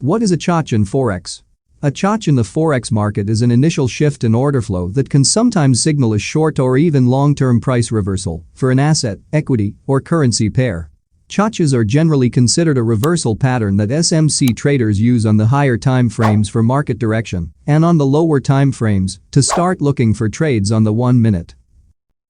What is a ChoCh in Forex? A ChoCh in the Forex market is an initial shift in order flow that can sometimes signal a short or even long-term price reversal for an asset, equity, or currency pair. ChoChs are generally considered a reversal pattern that SMC traders use on the higher time frames for market direction and on the lower time frames to start looking for trades on the 1 minute.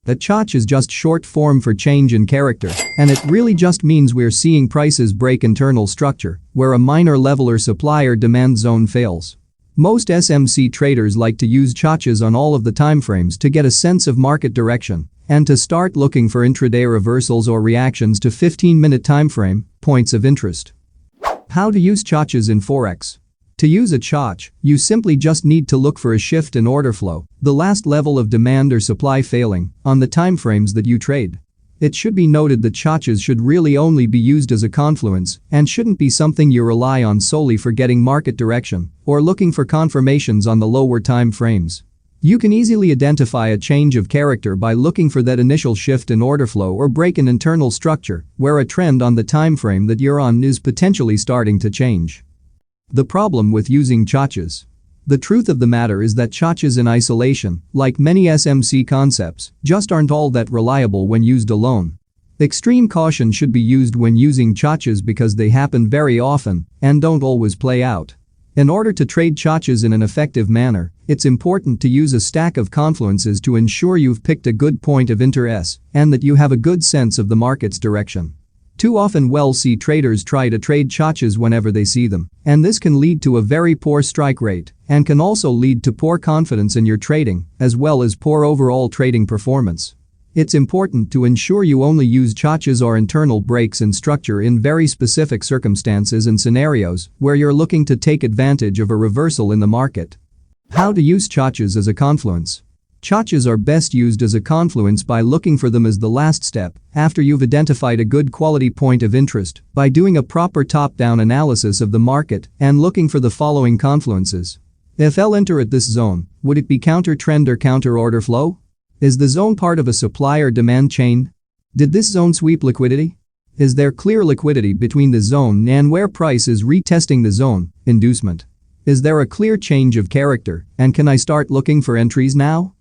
The ChoCh is just short form for change in character, and it really just means we're seeing prices break internal structure where a minor level or supply or demand zone fails. Most SMC traders like to use ChoChs on all of the timeframes to get a sense of market direction and to start looking for intraday reversals or reactions to 15-minute timeframe points of interest. How to use ChoChs in Forex? To use a ChoCh, you simply just need to look for a shift in order flow, the last level of demand or supply failing, on the timeframes that you trade. It should be noted that ChoChs should really only be used as a confluence and shouldn't be something you rely on solely for getting market direction or looking for confirmations on the lower time frames. You can easily identify a change of character by looking for that initial shift in order flow or break in internal structure where a trend on the time frame that you're on is potentially starting to change. The problem with using ChoChs. The truth of the matter is that ChoChs in isolation, like many SMC concepts, just aren't all that reliable when used alone. Extreme caution should be used when using ChoChs because they happen very often and don't always play out. In order to trade ChoChs in an effective manner, it's important to use a stack of confluences to ensure you've picked a good point of interest and that you have a good sense of the market's direction. Too often we'll see traders try to trade ChoChs whenever they see them, and this can lead to a very poor strike rate and can also lead to poor confidence in your trading as well as poor overall trading performance. It's important to ensure you only use ChoChs or internal breaks in structure in very specific circumstances and scenarios where you're looking to take advantage of a reversal in the market. How to use ChoChs as a confluence. ChoChs are best used as a confluence by looking for them as the last step after you've identified a good quality point of interest by doing a proper top-down analysis of the market and looking for the following confluences. If L enter at this zone, would it be counter trend or counter order flow? Is the zone part of a supply or demand chain? Did this zone sweep liquidity? Is there clear liquidity between the zone and where price is retesting the zone, inducement? Is there a clear change of character and can I start looking for entries now?